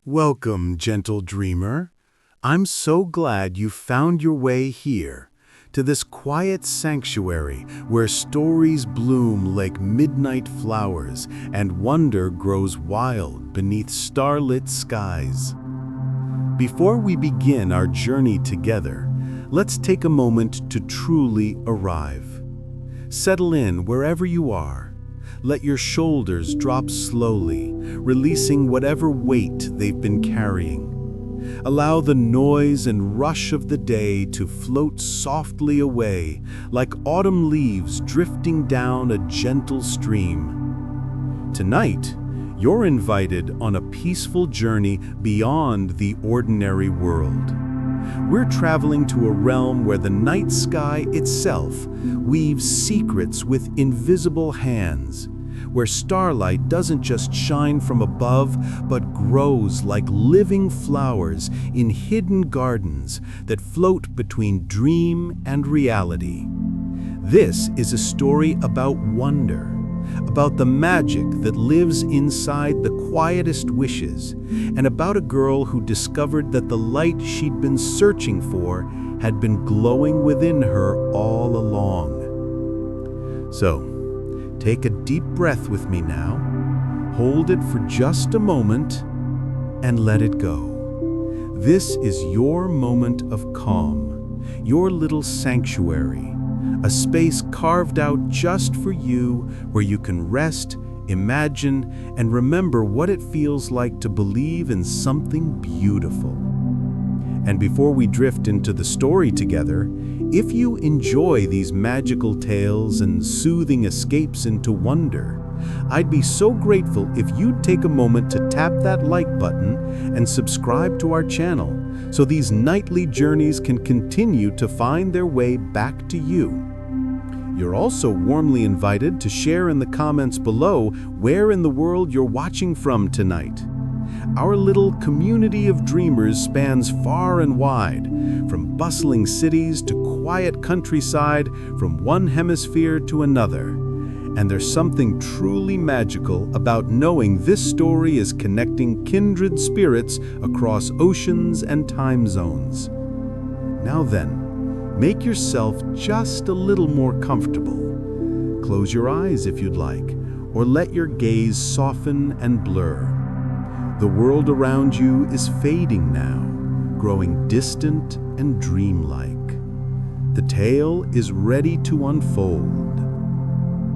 Welcome, gentle dreamer. I'm so glad you found your way here, to this quiet sanctuary where stories bloom like midnight flowers and wonder grows wild beneath starlit skies. Before we begin our journey together, let's take a moment to truly arrive. Settle in wherever you are. Let your shoulders drop slowly, releasing whatever weight they've been carrying. Allow the noise and rush of the day to float softly away, like autumn leaves drifting down a gentle stream. Tonight, you're invited on a peaceful journey beyond the ordinary world. We're traveling to a realm where the night sky itself weaves secrets with invisible hands, where starlight doesn't just shine from above, but grows like living flowers in hidden gardens that float between dream and reality. This is a story about wonder, about the magic that lives inside the quietest wishes, and about a girl who discovered that the light she'd been searching for had been glowing within her all along. So, take a deep breath with me now, hold it for just a moment, and let it go. This is your moment of calm, your little sanctuary, a space carved out just for you where you can rest, imagine, and remember what it feels like to believe in something beautiful. And before we drift into the story together, if you enjoy these magical tales and soothing escapes into wonder, I'd be so grateful if you'd take a moment to tap that like button and subscribe to our channel so these nightly journeys can continue to find their way back to you. You're also warmly invited to share in the comments below where in the world you're watching from tonight. Our little community of dreamers spans far and wide, from bustling cities to quiet countryside, from one hemisphere to another. And there's something truly magical about knowing this story is connecting kindred spirits across oceans and time zones. Now then, make yourself just a little more comfortable. Close your eyes if you'd like, or let your gaze soften and blur. The world around you is fading now, growing distant and dreamlike. The tale is ready to unfold.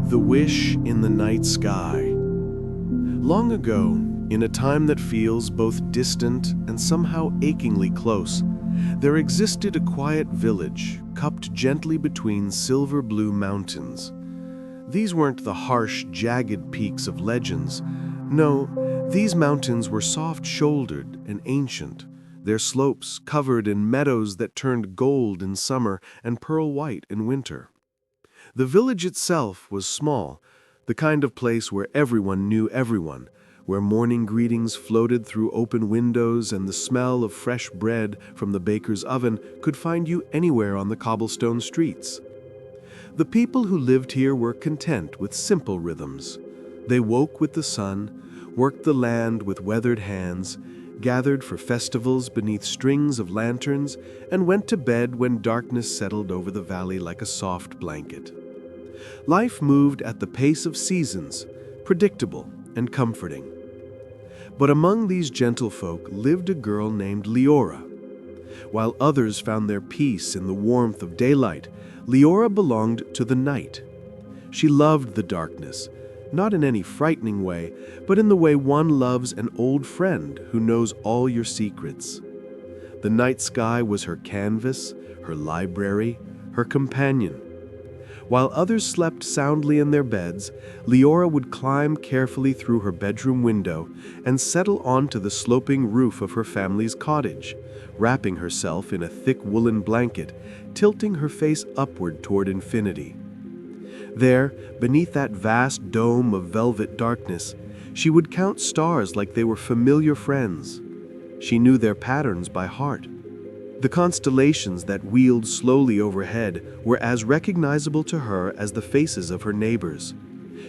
The Wish in the Night Sky. Long ago, in a time that feels both distant and somehow achingly close, there existed a quiet village cupped gently between silver-blue mountains. These weren't the harsh, jagged peaks of legends. No, these mountains were soft-shouldered and ancient, their slopes covered in meadows that turned gold in summer and pearl white in winter. The village itself was small, the kind of place where everyone knew everyone, where morning greetings floated through open windows and the smell of fresh bread from the baker's oven could find you anywhere on the cobblestone streets. The people who lived here were content with simple rhythms. They woke with the sun, worked the land with weathered hands, gathered for festivals beneath strings of lanterns, and went to bed when darkness settled over the valley like a soft blanket. Life moved at the pace of seasons, predictable and comforting. But among these gentlefolk lived a girl named Liora. While others found their peace in the warmth of daylight, Liora belonged to the night. She loved the darkness, not in any frightening way, but in the way one loves an old friend who knows all your secrets. The night sky was her canvas, her library, her companion. While others slept soundly in their beds, Liora would climb carefully through her bedroom window and settle onto the sloping roof of her family's cottage, wrapping herself in a thick woolen blanket, tilting her face upward toward infinity. There, beneath that vast dome of velvet darkness, she would count stars like they were familiar friends. She knew their patterns by heart. The constellations that wheeled slowly overhead were as recognizable to her as the faces of her neighbors.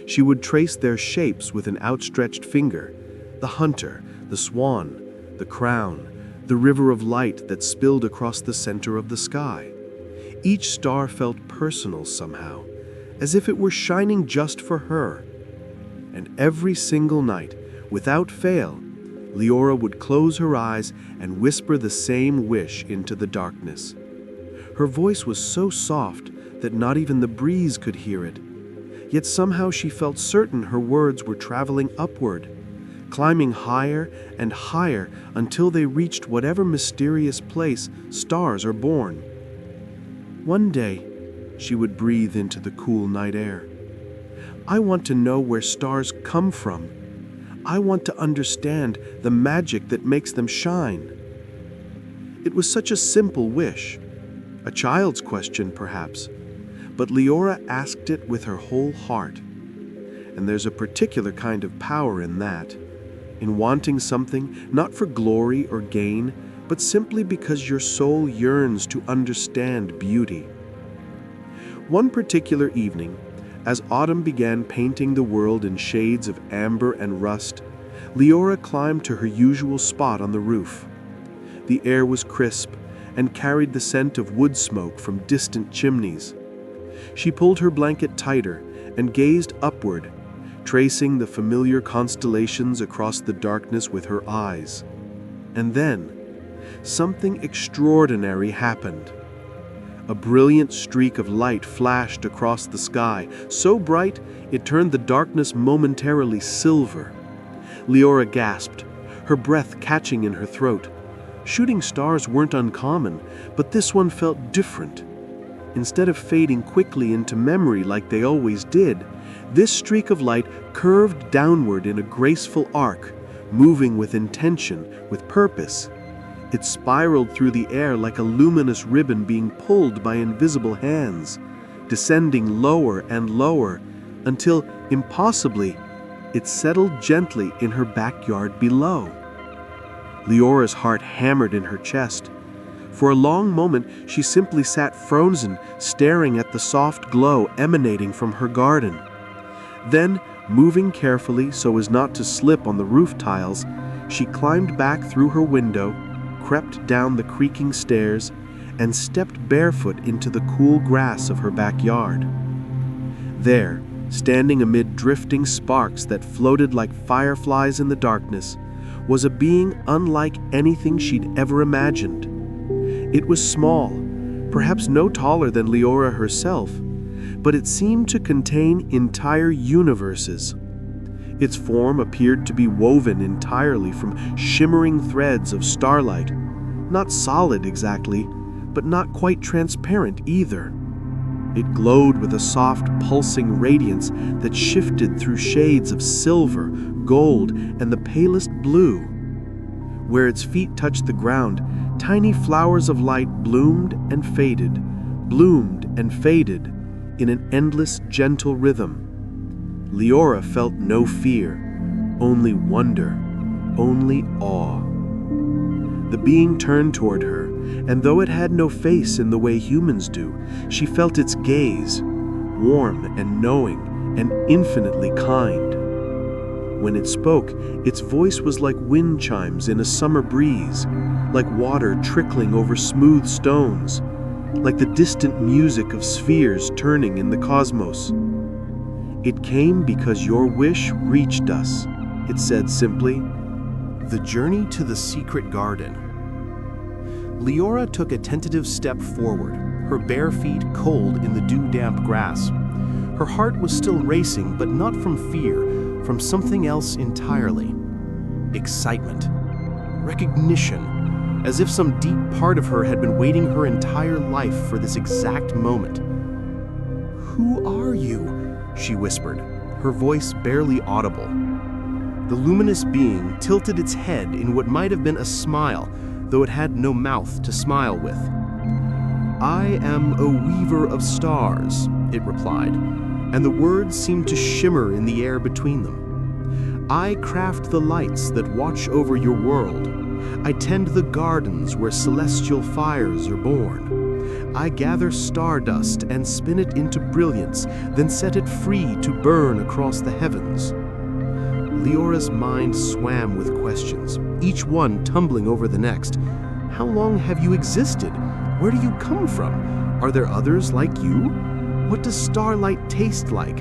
She would trace their shapes with an outstretched finger: the hunter, the swan, the crown, the river of light that spilled across the center of the sky. Each star felt personal somehow, as if it were shining just for her. And every single night, without fail, Liora would close her eyes and whisper the same wish into the darkness. Her voice was so soft that not even the breeze could hear it. Yet somehow she felt certain her words were traveling upward, climbing higher and higher until they reached whatever mysterious place stars are born. One day, she would breathe into the cool night air. I want to know where stars come from. I want to understand the magic that makes them shine. It was such a simple wish, a child's question perhaps, but Liora asked it with her whole heart. And there's a particular kind of power in that, in wanting something not for glory or gain, but simply because your soul yearns to understand beauty. One particular evening, as autumn began painting the world in shades of amber and rust, Liora climbed to her usual spot on the roof. The air was crisp and carried the scent of wood smoke from distant chimneys. She pulled her blanket tighter and gazed upward, tracing the familiar constellations across the darkness with her eyes. And then, something extraordinary happened. A brilliant streak of light flashed across the sky, so bright it turned the darkness momentarily silver. Liora gasped, her breath catching in her throat. Shooting stars weren't uncommon, but this one felt different. Instead of fading quickly into memory like they always did, this streak of light curved downward in a graceful arc, moving with intention, with purpose. It spiraled through the air like a luminous ribbon being pulled by invisible hands, descending lower and lower, until, impossibly, it settled gently in her backyard below. Liora's heart hammered in her chest. For a long moment, she simply sat frozen, staring at the soft glow emanating from her garden. Then, moving carefully so as not to slip on the roof tiles, she climbed back through her window, crept down the creaking stairs, and stepped barefoot into the cool grass of her backyard. There, standing amid drifting sparks that floated like fireflies in the darkness, was a being unlike anything she'd ever imagined. It was small, perhaps no taller than Liora herself, but it seemed to contain entire universes. Its form appeared to be woven entirely from shimmering threads of starlight, not solid exactly, but not quite transparent either. It glowed with a soft, pulsing radiance that shifted through shades of silver, gold, and the palest blue. Where its feet touched the ground, tiny flowers of light bloomed and faded in an endless, gentle rhythm. Liora felt no fear, only wonder, only awe. The being turned toward her, and though it had no face in the way humans do, she felt its gaze, warm and knowing and infinitely kind. When it spoke, its voice was like wind chimes in a summer breeze, like water trickling over smooth stones, like the distant music of spheres turning in the cosmos. "It came because your wish reached us," it said simply. The journey to the secret garden. Liora took a tentative step forward, her bare feet cold in the dew-damp grass. Her heart was still racing, but not from fear, from something else entirely. Excitement. Recognition. As if some deep part of her had been waiting her entire life for this exact moment. "Who are you?" she whispered, her voice barely audible. The luminous being tilted its head in what might have been a smile, though it had no mouth to smile with. "I am a weaver of stars," it replied, and the words seemed to shimmer in the air between them. "I craft the lights that watch over your world. I tend the gardens where celestial fires are born. I gather stardust and spin it into brilliance, then set it free to burn across the heavens." Leora's mind swam with questions, each one tumbling over the next. How long have you existed? Where do you come from? Are there others like you? What does starlight taste like?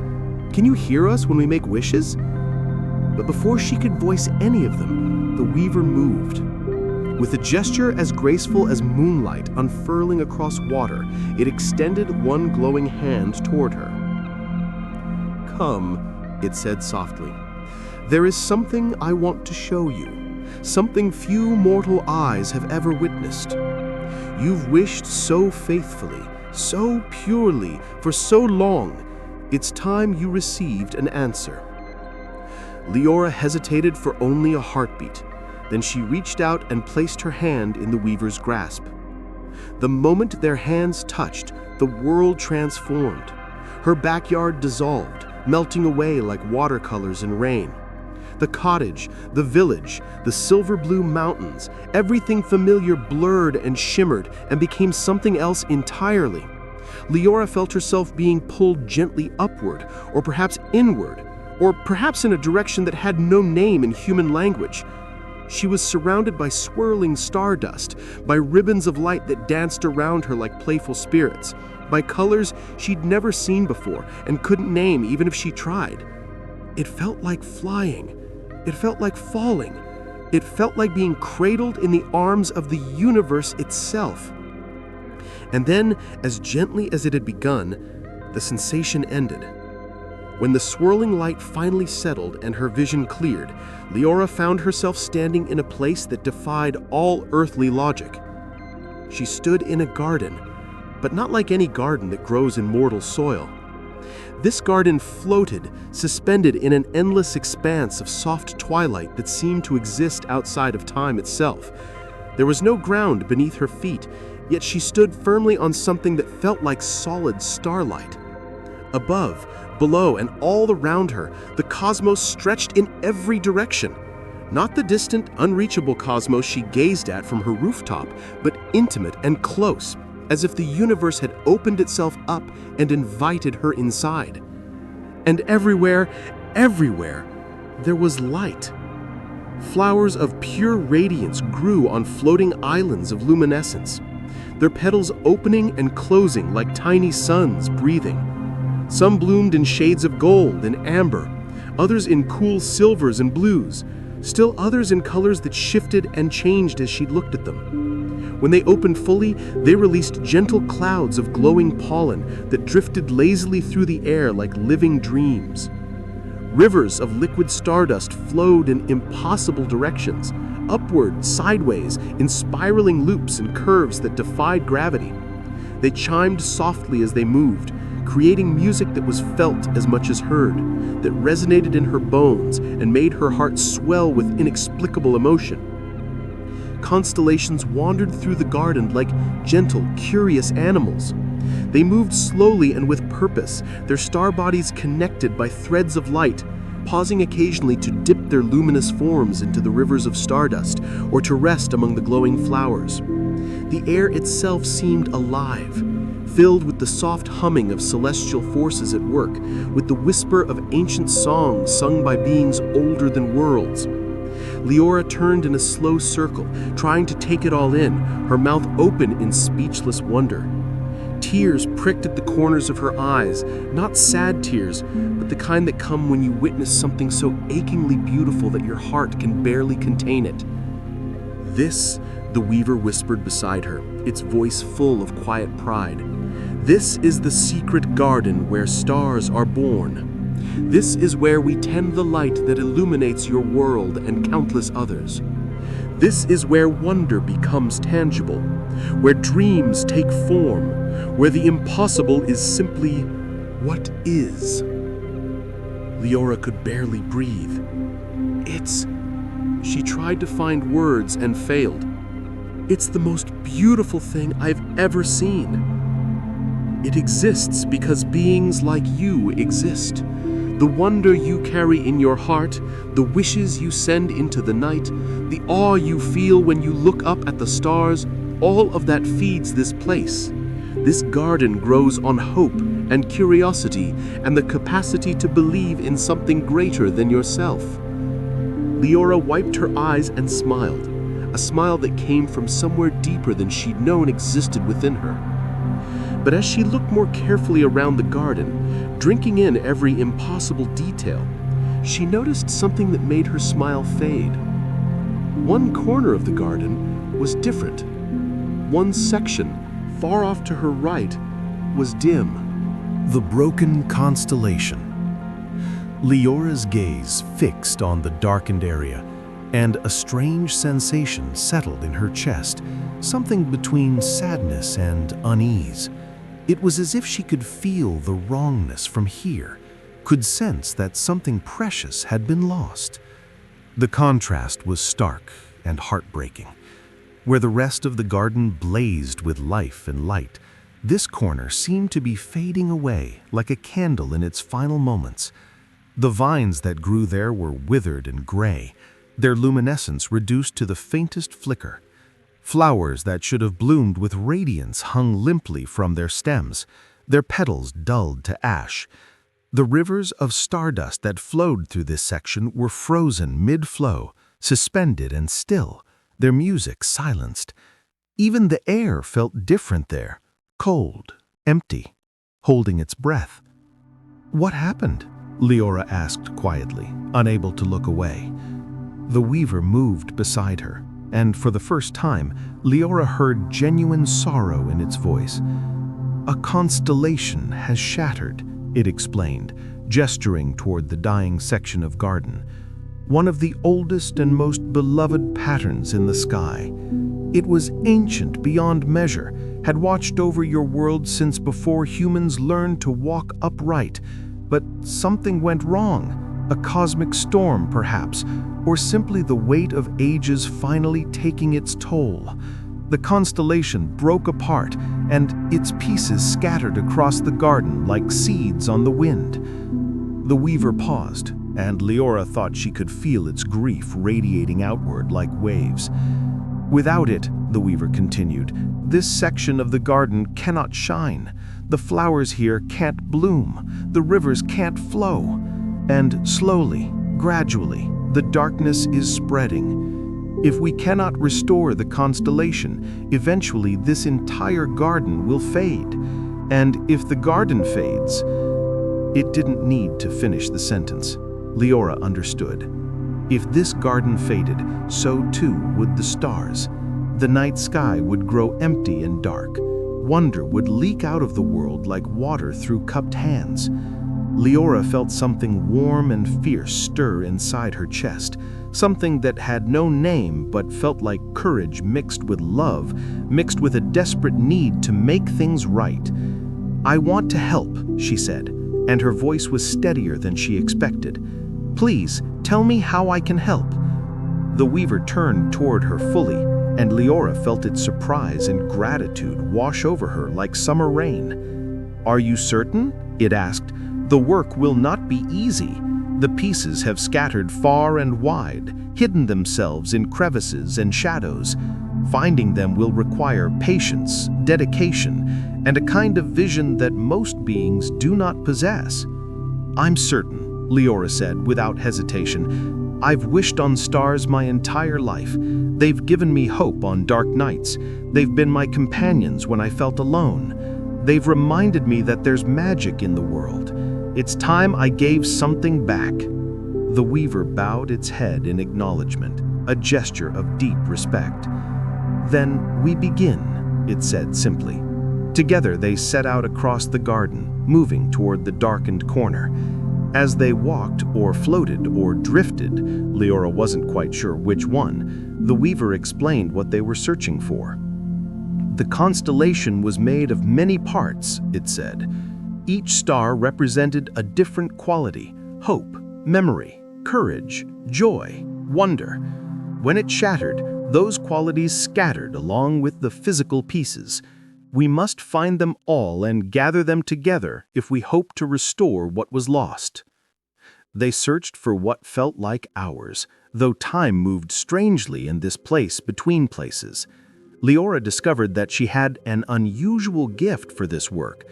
Can you hear us when we make wishes? But before she could voice any of them, the weaver moved. With a gesture as graceful as moonlight unfurling across water, it extended one glowing hand toward her. "Come," it said softly. "There is something I want to show you, something few mortal eyes have ever witnessed. You've wished so faithfully, so purely, for so long. It's time you received an answer." Liora hesitated for only a heartbeat. Then she reached out and placed her hand in the weaver's grasp. The moment their hands touched, the world transformed. Her backyard dissolved, melting away like watercolors in rain. The cottage, the village, the silver-blue mountains, everything familiar blurred and shimmered and became something else entirely. Liora felt herself being pulled gently upward, or perhaps inward, or perhaps in a direction that had no name in human language. She was surrounded by swirling stardust, by ribbons of light that danced around her like playful spirits, by colors she'd never seen before and couldn't name even if she tried. It felt like flying. It felt like falling. It felt like being cradled in the arms of the universe itself. And then, as gently as it had begun, the sensation ended. When the swirling light finally settled and her vision cleared, Liora found herself standing in a place that defied all earthly logic. She stood in a garden, but not like any garden that grows in mortal soil. This garden floated, suspended in an endless expanse of soft twilight that seemed to exist outside of time itself. There was no ground beneath her feet, yet she stood firmly on something that felt like solid starlight. Above, below, and all around her, the cosmos stretched in every direction. Not the distant, unreachable cosmos she gazed at from her rooftop, but intimate and close, as if the universe had opened itself up and invited her inside. And everywhere, there was light. Flowers of pure radiance grew on floating islands of luminescence, their petals opening and closing like tiny suns breathing. Some bloomed in shades of gold and amber, others in cool silvers and blues, still others in colors that shifted and changed as she looked at them. When they opened fully, they released gentle clouds of glowing pollen that drifted lazily through the air like living dreams. Rivers of liquid stardust flowed in impossible directions, upward, sideways, in spiraling loops and curves that defied gravity. They chimed softly as they moved, creating music that was felt as much as heard, that resonated in her bones and made her heart swell with inexplicable emotion. Constellations wandered through the garden like gentle, curious animals. They moved slowly and with purpose, their star bodies connected by threads of light, pausing occasionally to dip their luminous forms into the rivers of stardust or to rest among the glowing flowers. The air itself seemed alive, filled with the soft humming of celestial forces at work, with the whisper of ancient songs sung by beings older than worlds. Liora turned in a slow circle, trying to take it all in, her mouth open in speechless wonder. Tears pricked at the corners of her eyes, not sad tears, but the kind that come when you witness something so achingly beautiful that your heart can barely contain it. "This," the weaver whispered beside her, its voice full of quiet pride. "This is the secret garden where stars are born. This is where we tend the light that illuminates your world and countless others. This is where wonder becomes tangible, where dreams take form, where the impossible is simply what is." Liora could barely breathe. She tried to find words and failed. "It's the most beautiful thing I've ever seen. It exists because beings like you exist. The wonder you carry in your heart, the wishes you send into the night, the awe you feel when you look up at the stars, all of that feeds this place. This garden grows on hope and curiosity and the capacity to believe in something greater than yourself. Liora wiped her eyes and smiled, a smile that came from somewhere deeper than she'd known existed within her. But as she looked more carefully around the garden, drinking in every impossible detail, she noticed something that made her smile fade. One corner of the garden was different. One section, far off to her right, was dim. The broken constellation. Leora's gaze fixed on the darkened area, and a strange sensation settled in her chest, something between sadness and unease. It was as if she could feel the wrongness from here, could sense that something precious had been lost. The contrast was stark and heartbreaking. Where the rest of the garden blazed with life and light, this corner seemed to be fading away like a candle in its final moments. The vines that grew there were withered and gray, their luminescence reduced to the faintest flicker. Flowers that should have bloomed with radiance hung limply from their stems, their petals dulled to ash. The rivers of stardust that flowed through this section were frozen mid-flow, suspended and still, their music silenced. Even the air felt different there, cold, empty, holding its breath. "What happened?" Liora asked quietly, unable to look away. The weaver moved beside her, and for the first time, Liora heard genuine sorrow in its voice. "A constellation has shattered," it explained, gesturing toward the dying section of garden. "One of the oldest and most beloved patterns in the sky. It was ancient beyond measure, had watched over your world since before humans learned to walk upright. But something went wrong, a cosmic storm perhaps, or simply the weight of ages finally taking its toll. The constellation broke apart, and its pieces scattered across the garden like seeds on the wind." The weaver paused, and Liora thought she could feel its grief radiating outward like waves. "Without it," the weaver continued, "this section of the garden cannot shine. The flowers here can't bloom, the rivers can't flow. And slowly, gradually, the darkness is spreading. If we cannot restore the constellation, eventually this entire garden will fade. And if the garden fades..." It didn't need to finish the sentence. Liora understood. If this garden faded, so too would the stars. The night sky would grow empty and dark. Wonder would leak out of the world like water through cupped hands. Liora felt something warm and fierce stir inside her chest, something that had no name but felt like courage mixed with love, mixed with a desperate need to make things right. "I want to help," she said, and her voice was steadier than she expected. "Please, tell me how I can help." The weaver turned toward her fully, and Liora felt its surprise and gratitude wash over her like summer rain. "Are you certain?" it asked. "The work will not be easy. The pieces have scattered far and wide, hidden themselves in crevices and shadows. Finding them will require patience, dedication, and a kind of vision that most beings do not possess." "I'm certain," Liora said without hesitation. "I've wished on stars my entire life. They've given me hope on dark nights. They've been my companions when I felt alone. They've reminded me that there's magic in the world. It's time I gave something back." The weaver bowed its head in acknowledgement, a gesture of deep respect. "Then we begin," it said simply. Together they set out across the garden, moving toward the darkened corner. As they walked or floated or drifted, Liora wasn't quite sure which one, the weaver explained what they were searching for. "The constellation was made of many parts," it said. "Each star represented a different quality: hope, memory, courage, joy, wonder. When it shattered, those qualities scattered along with the physical pieces. We must find them all and gather them together if we hope to restore what was lost." They searched for what felt like hours, though time moved strangely in this place between places. Liora discovered that she had an unusual gift for this work.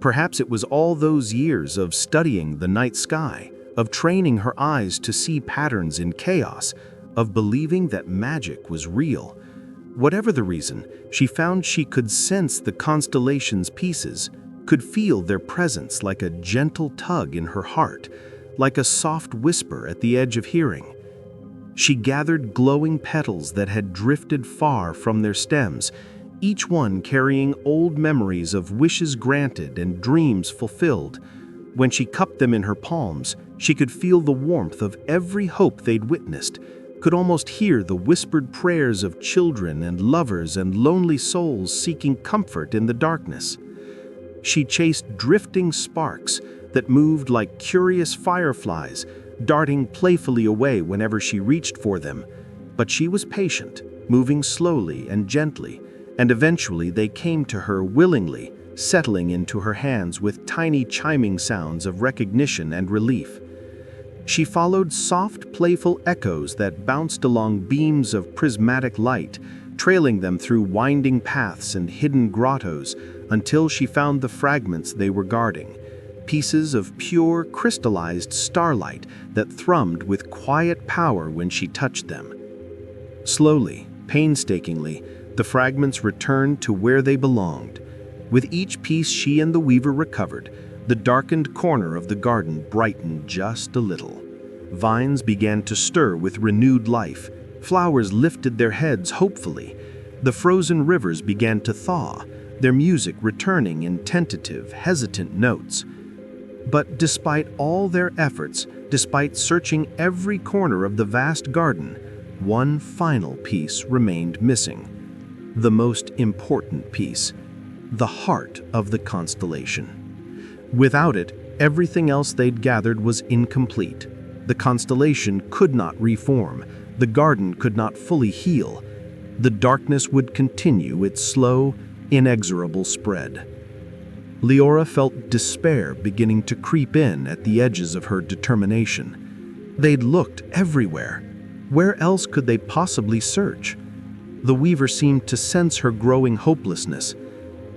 Perhaps it was all those years of studying the night sky, of training her eyes to see patterns in chaos, of believing that magic was real. Whatever the reason, she found she could sense the constellation's pieces, could feel their presence like a gentle tug in her heart, like a soft whisper at the edge of hearing. She gathered glowing petals that had drifted far from their stems, each one carrying old memories of wishes granted and dreams fulfilled. When she cupped them in her palms, she could feel the warmth of every hope they'd witnessed, could almost hear the whispered prayers of children and lovers and lonely souls seeking comfort in the darkness. She chased drifting sparks that moved like curious fireflies, darting playfully away whenever she reached for them. But she was patient, moving slowly and gently, and eventually they came to her willingly, settling into her hands with tiny chiming sounds of recognition and relief. She followed soft, playful echoes that bounced along beams of prismatic light, trailing them through winding paths and hidden grottos until she found the fragments they were guarding, pieces of pure, crystallized starlight that thrummed with quiet power when she touched them. Slowly, painstakingly, the fragments returned to where they belonged. With each piece she and the weaver recovered, the darkened corner of the garden brightened just a little. Vines began to stir with renewed life. Flowers lifted their heads hopefully. The frozen rivers began to thaw, their music returning in tentative, hesitant notes. But despite all their efforts, despite searching every corner of the vast garden, one final piece remained missing. The most important piece, the heart of the constellation. Without it, everything else they'd gathered was incomplete. The constellation could not reform. The garden could not fully heal. The darkness would continue its slow, inexorable spread. Liora felt despair beginning to creep in at the edges of her determination. They'd looked everywhere. Where else could they possibly search? The weaver seemed to sense her growing hopelessness.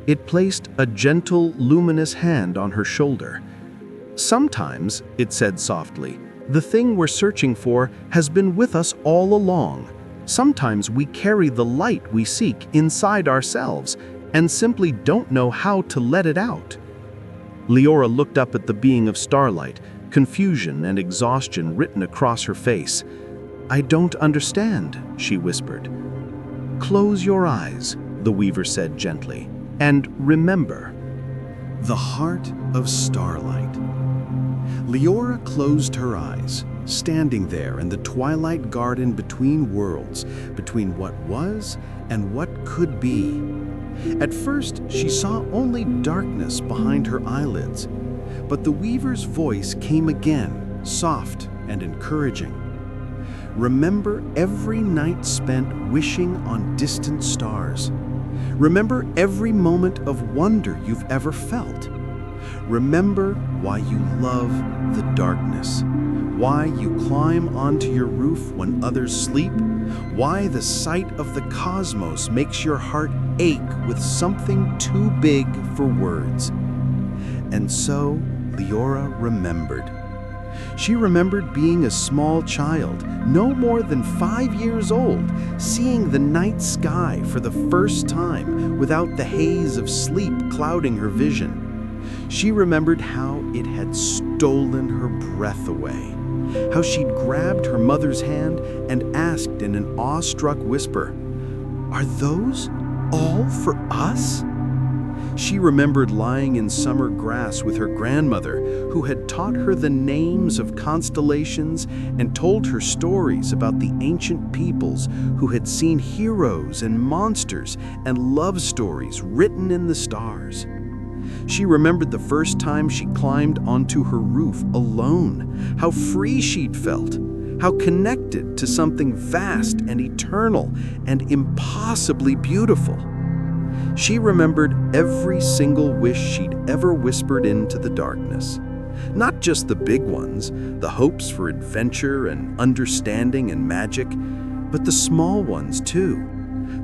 It placed a gentle, luminous hand on her shoulder. "Sometimes," it said softly, "the thing we're searching for has been with us all along. Sometimes we carry the light we seek inside ourselves and simply don't know how to let it out." Liora looked up at the being of starlight, confusion and exhaustion written across her face. "I don't understand," she whispered. "Close your eyes," the weaver said gently. "And remember." The heart of starlight. Liora closed her eyes, standing there in the twilight garden between worlds, between what was and what could be. At first, she saw only darkness behind her eyelids, but the weaver's voice came again, soft and encouraging. Remember every night spent wishing on distant stars. Remember every moment of wonder you've ever felt. Remember why you love the darkness, why you climb onto your roof when others sleep, why the sight of the cosmos makes your heart ache with something too big for words. And so Liora remembered. She remembered being a small child, no more than 5 years old, seeing the night sky for the first time without the haze of sleep clouding her vision. She remembered how it had stolen her breath away, how she'd grabbed her mother's hand and asked in an awestruck whisper, "Are those all for us?" She remembered lying in summer grass with her grandmother, who had taught her the names of constellations and told her stories about the ancient peoples who had seen heroes and monsters and love stories written in the stars. She remembered the first time she climbed onto her roof alone, how free she'd felt, how connected to something vast and eternal and impossibly beautiful. She remembered every single wish she'd ever whispered into the darkness. Not just the big ones, the hopes for adventure and understanding and magic, but the small ones too.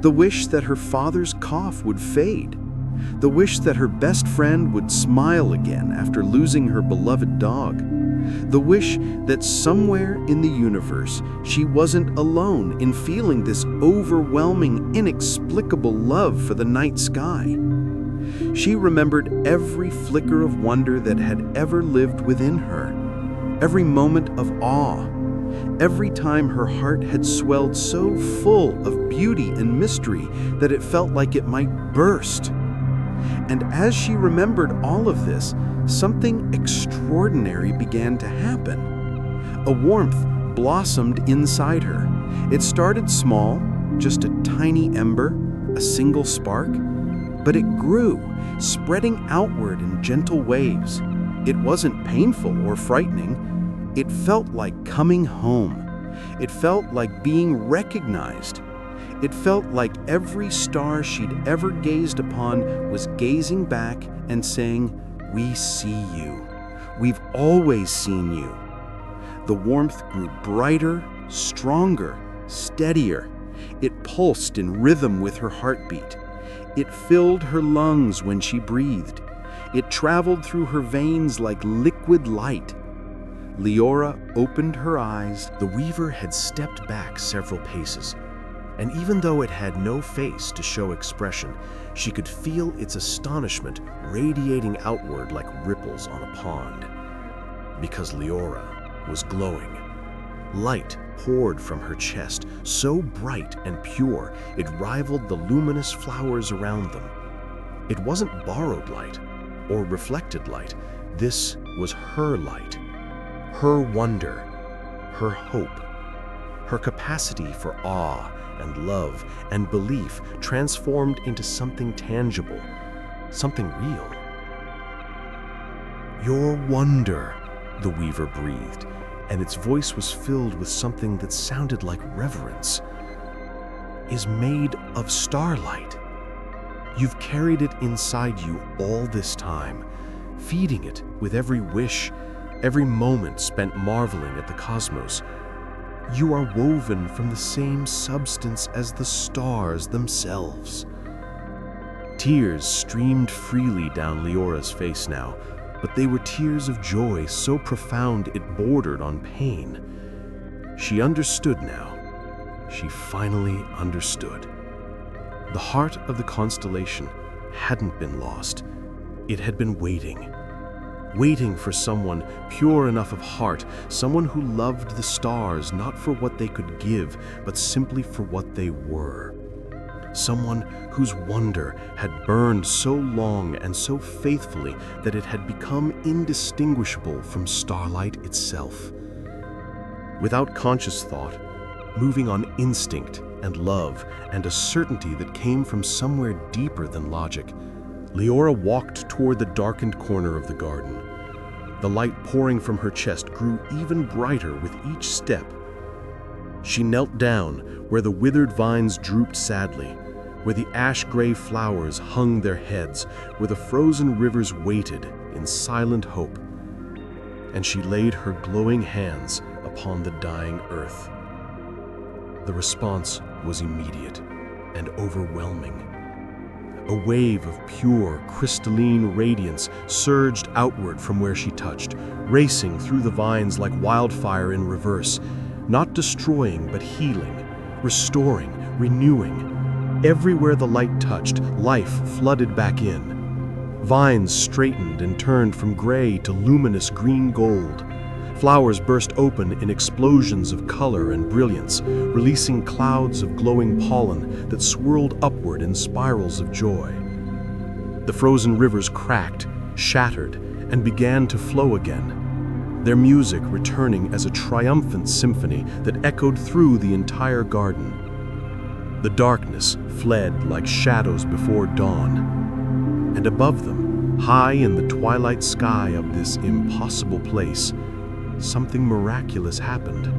The wish that her father's cough would fade. The wish that her best friend would smile again after losing her beloved dog. The wish that somewhere in the universe she wasn't alone in feeling this overwhelming, inexplicable love for the night sky. She remembered every flicker of wonder that had ever lived within her, every moment of awe, every time her heart had swelled so full of beauty and mystery that it felt like it might burst. And as she remembered all of this, something extraordinary began to happen. A warmth blossomed inside her. It started small, just a tiny ember, a single spark, but it grew, spreading outward in gentle waves. It wasn't painful or frightening. It felt like coming home. It felt like being recognized. It felt like every star she'd ever gazed upon was gazing back and saying, "We see you. We've always seen you." The warmth grew brighter, stronger, steadier. It pulsed in rhythm with her heartbeat. It filled her lungs when she breathed. It traveled through her veins like liquid light. Liora opened her eyes. The weaver had stepped back several paces, and even though it had no face to show expression, she could feel its astonishment radiating outward like ripples on a pond. Because Liora was glowing. Light poured from her chest, so bright and pure it rivaled the luminous flowers around them. It wasn't borrowed light or reflected light. This was her light, her wonder, her hope, her capacity for awe and love and belief transformed into something tangible, something real. "Your wonder," the weaver breathed, and its voice was filled with something that sounded like reverence, "is made of starlight. You've carried it inside you all this time, feeding it with every wish, every moment spent marveling at the cosmos. You are woven from the same substance as the stars themselves." Tears streamed freely down Liora's face now, but they were tears of joy so profound it bordered on pain. She understood now. She finally understood. The heart of the constellation hadn't been lost. It had been waiting for someone pure enough of heart, someone who loved the stars not for what they could give, but simply for what they were. Someone whose wonder had burned so long and so faithfully that it had become indistinguishable from starlight itself. Without conscious thought, moving on instinct and love and a certainty that came from somewhere deeper than logic, Liora walked toward the darkened corner of the garden. The light pouring from her chest grew even brighter with each step. She knelt down where the withered vines drooped sadly, where the ash-gray flowers hung their heads, where the frozen rivers waited in silent hope, and she laid her glowing hands upon the dying earth. The response was immediate and overwhelming. A wave of pure, crystalline radiance surged outward from where she touched, racing through the vines like wildfire in reverse, not destroying but healing, restoring, renewing. Everywhere the light touched, life flooded back in. Vines straightened and turned from gray to luminous green gold. Flowers burst open in explosions of color and brilliance, releasing clouds of glowing pollen that swirled upward in spirals of joy. The frozen rivers cracked, shattered, and began to flow again, their music returning as a triumphant symphony that echoed through the entire garden. The darkness fled like shadows before dawn, and above them, high in the twilight sky of this impossible place, something miraculous happened.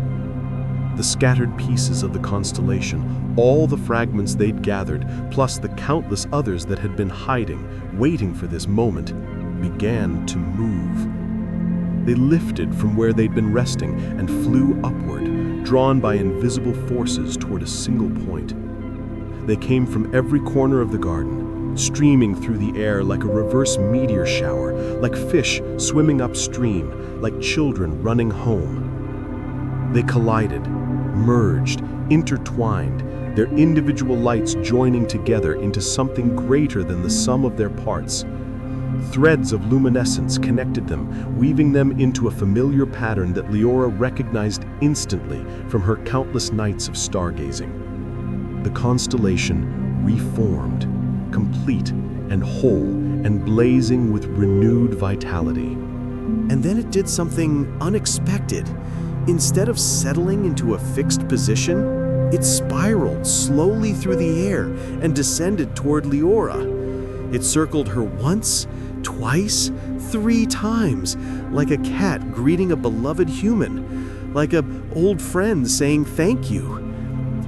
The scattered pieces of the constellation, all the fragments they'd gathered, plus the countless others that had been hiding, waiting for this moment, began to move. They lifted from where they'd been resting and flew upward, drawn by invisible forces toward a single point. They came from every corner of the garden, streaming through the air like a reverse meteor shower, like fish swimming upstream, like children running home. They collided, merged, intertwined, their individual lights joining together into something greater than the sum of their parts. Threads of luminescence connected them, weaving them into a familiar pattern that Liora recognized instantly from her countless nights of stargazing. The constellation reformed, complete and whole and blazing with renewed vitality. And then it did something unexpected. Instead of settling into a fixed position, it spiraled slowly through the air and descended toward Liora. It circled her once, twice, 3 times, like a cat greeting a beloved human, like an old friend saying thank you.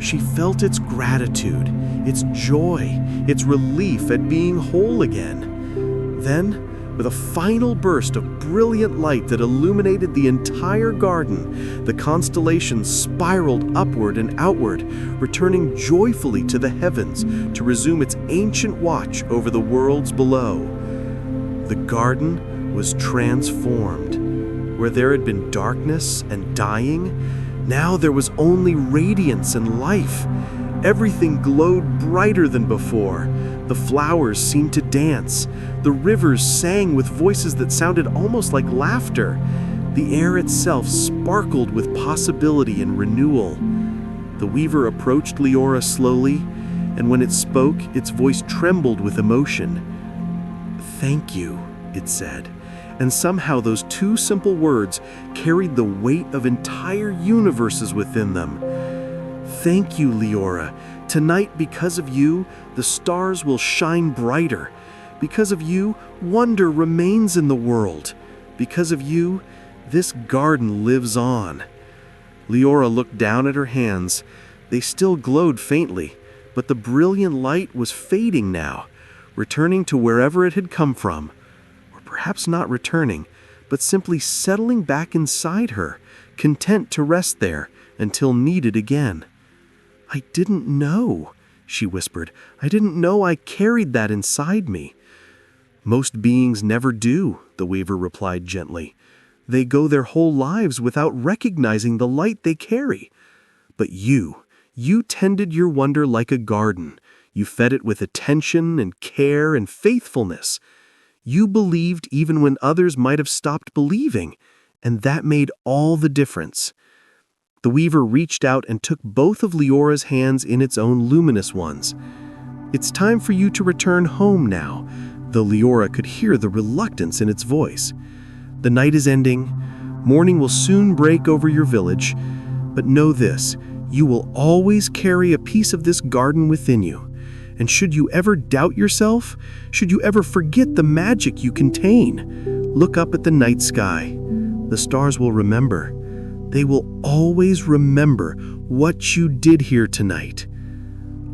She felt its gratitude, its joy, its relief at being whole again. Then, with a final burst of brilliant light that illuminated the entire garden, the constellation spiraled upward and outward, returning joyfully to the heavens to resume its ancient watch over the worlds below. The garden was transformed. Where there had been darkness and dying, now there was only radiance and life. Everything glowed brighter than before. The flowers seemed to dance. The rivers sang with voices that sounded almost like laughter. The air itself sparkled with possibility and renewal. The weaver approached Liora slowly, and when it spoke, its voice trembled with emotion. "Thank you," it said, and somehow those 2 simple words carried the weight of entire universes within them. "Thank you, Liora. Tonight, because of you, the stars will shine brighter. Because of you, wonder remains in the world. Because of you, this garden lives on." Liora looked down at her hands. They still glowed faintly, but the brilliant light was fading now, returning to wherever it had come from. Or perhaps not returning, but simply settling back inside her, content to rest there until needed again. "I didn't know," she whispered. "I didn't know I carried that inside me." "Most beings never do," the weaver replied gently. "They go their whole lives without recognizing the light they carry. But you tended your wonder like a garden. You fed it with attention and care and faithfulness. You believed even when others might have stopped believing, and that made all the difference." The weaver reached out and took both of Liora's hands in its own luminous ones. "It's time for you to return home now," though Liora could hear the reluctance in its voice. "The night is ending. Morning will soon break over your village. But know this, you will always carry a piece of this garden within you. And should you ever doubt yourself, should you ever forget the magic you contain, look up at the night sky. The stars will remember. They will always remember what you did here tonight."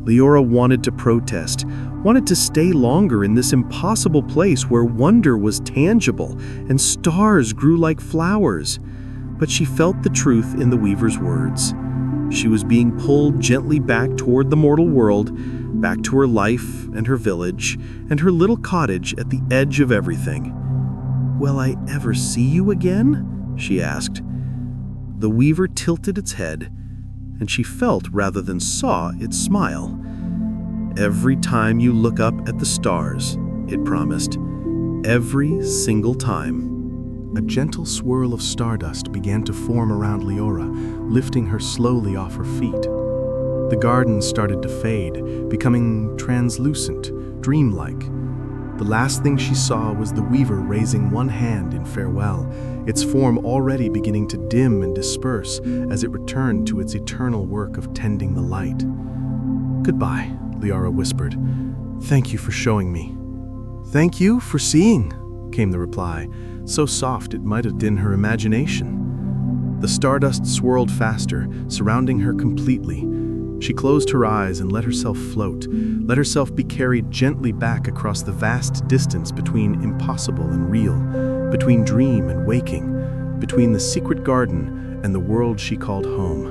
Liora wanted to protest, wanted to stay longer in this impossible place where wonder was tangible and stars grew like flowers. But she felt the truth in the weaver's words. She was being pulled gently back toward the mortal world, back to her life and her village and her little cottage at the edge of everything. "Will I ever see you again?" she asked. The weaver tilted its head, and she felt rather than saw its smile. "Every time you look up at the stars," it promised. "Every single time." A gentle swirl of stardust began to form around Liora, lifting her slowly off her feet. The garden started to fade, becoming translucent, dreamlike. The last thing she saw was the weaver raising one hand in farewell, its form already beginning to dim and disperse as it returned to its eternal work of tending the light. "Goodbye," Liora whispered. "Thank you for showing me." "Thank you for seeing," came the reply, so soft it might have been her imagination. The stardust swirled faster, surrounding her completely. She closed her eyes and let herself float, let herself be carried gently back across the vast distance between impossible and real, between dream and waking, between the secret garden and the world she called home.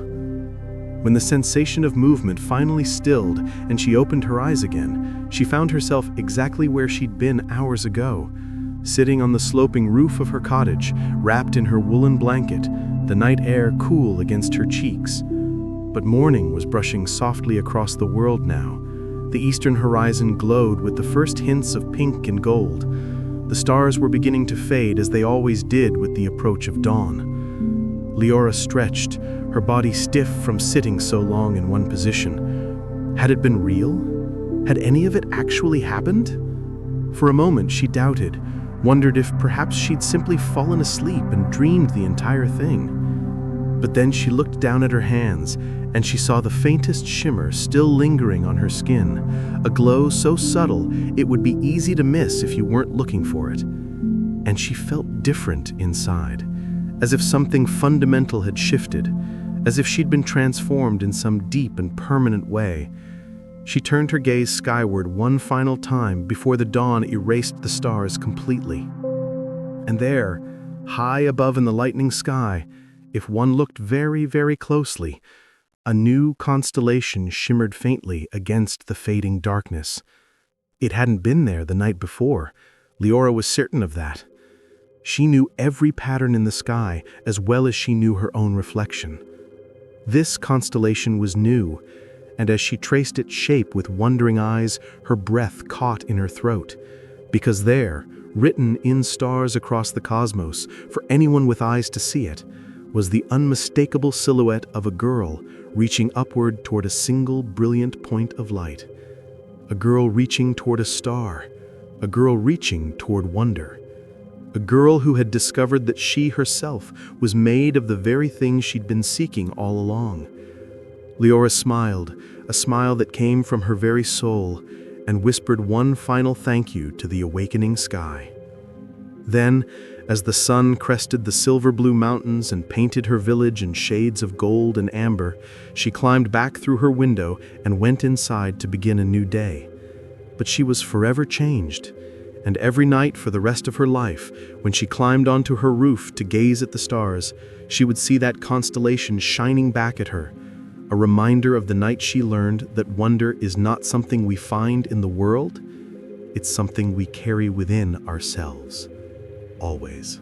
When the sensation of movement finally stilled and she opened her eyes again, she found herself exactly where she'd been hours ago, sitting on the sloping roof of her cottage, wrapped in her woolen blanket, the night air cool against her cheeks. But morning was brushing softly across the world now. The eastern horizon glowed with the first hints of pink and gold. The stars were beginning to fade as they always did with the approach of dawn. Liora stretched, her body stiff from sitting so long in one position. Had it been real? Had any of it actually happened? For a moment she doubted, wondered if perhaps she'd simply fallen asleep and dreamed the entire thing. But then she looked down at her hands, and she saw the faintest shimmer still lingering on her skin, a glow so subtle it would be easy to miss if you weren't looking for it. And she felt different inside, as if something fundamental had shifted, as if she'd been transformed in some deep and permanent way. She turned her gaze skyward one final time before the dawn erased the stars completely. And there, high above in the lightning sky, if one looked very, very closely, a new constellation shimmered faintly against the fading darkness. It hadn't been there the night before. Liora was certain of that. She knew every pattern in the sky as well as she knew her own reflection. This constellation was new, and as she traced its shape with wondering eyes, her breath caught in her throat. Because there, written in stars across the cosmos, for anyone with eyes to see it, was the unmistakable silhouette of a girl reaching upward toward a single brilliant point of light. A girl reaching toward a star, a girl reaching toward wonder. A girl who had discovered that she herself was made of the very thing she'd been seeking all along. Liora smiled, a smile that came from her very soul, and whispered one final thank you to the awakening sky. Then, as the sun crested the silver-blue mountains and painted her village in shades of gold and amber, she climbed back through her window and went inside to begin a new day. But she was forever changed, and every night for the rest of her life, when she climbed onto her roof to gaze at the stars, she would see that constellation shining back at her, a reminder of the night she learned that wonder is not something we find in the world, it's something we carry within ourselves. Always.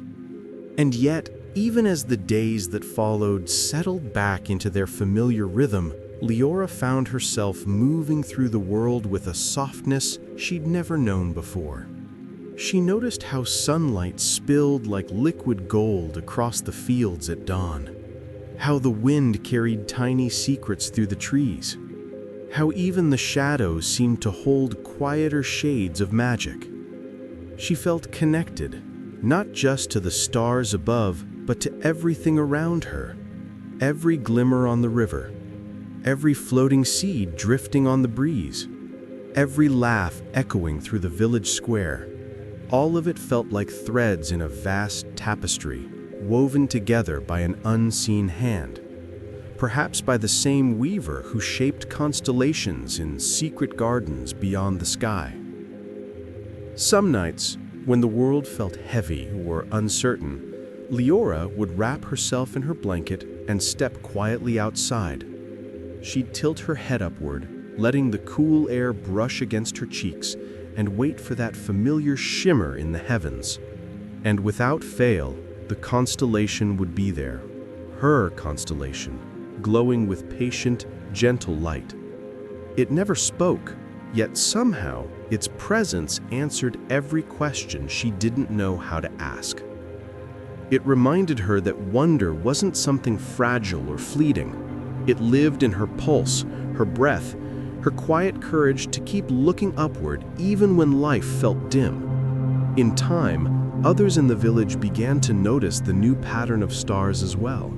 And yet, even as the days that followed settled back into their familiar rhythm, Liora found herself moving through the world with a softness she'd never known before. She noticed how sunlight spilled like liquid gold across the fields at dawn, how the wind carried tiny secrets through the trees, how even the shadows seemed to hold quieter shades of magic. She felt connected, not just to the stars above, but to everything around her. Every glimmer on the river, every floating seed drifting on the breeze, every laugh echoing through the village square. All of it felt like threads in a vast tapestry, woven together by an unseen hand, perhaps by the same weaver who shaped constellations in secret gardens beyond the sky. Some nights, when the world felt heavy or uncertain, Liora would wrap herself in her blanket and step quietly outside. She'd tilt her head upward, letting the cool air brush against her cheeks, and wait for that familiar shimmer in the heavens. And without fail, the constellation would be there, her constellation, glowing with patient, gentle light. It never spoke, yet somehow its presence answered every question she didn't know how to ask. It reminded her that wonder wasn't something fragile or fleeting. It lived in her pulse, her breath, her quiet courage to keep looking upward even when life felt dim. In time, others in the village began to notice the new pattern of stars as well.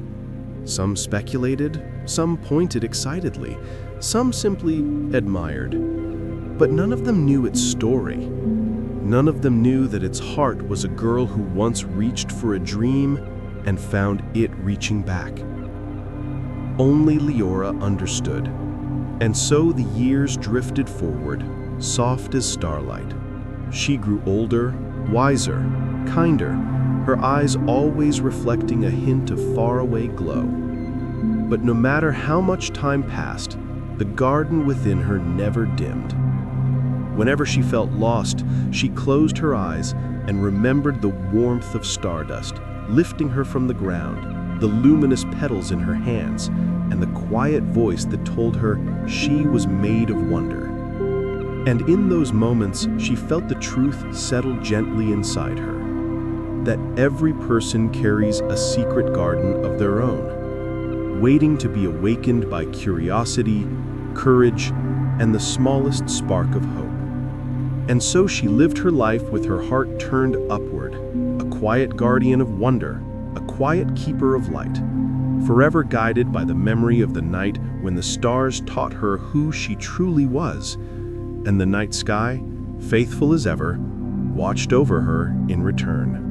Some speculated, some pointed excitedly, some simply admired. But none of them knew its story. None of them knew that its heart was a girl who once reached for a dream and found it reaching back. Only Liora understood. And so the years drifted forward, soft as starlight. She grew older, wiser, kinder, her eyes always reflecting a hint of faraway glow. But no matter how much time passed, the garden within her never dimmed. Whenever she felt lost, she closed her eyes and remembered the warmth of stardust, lifting her from the ground, the luminous petals in her hands, and the quiet voice that told her she was made of wonder. And in those moments, she felt the truth settle gently inside her, that every person carries a secret garden of their own, waiting to be awakened by curiosity, courage, and the smallest spark of hope. And so she lived her life with her heart turned upward, a quiet guardian of wonder, a quiet keeper of light, forever guided by the memory of the night when the stars taught her who she truly was, and the night sky, faithful as ever, watched over her in return.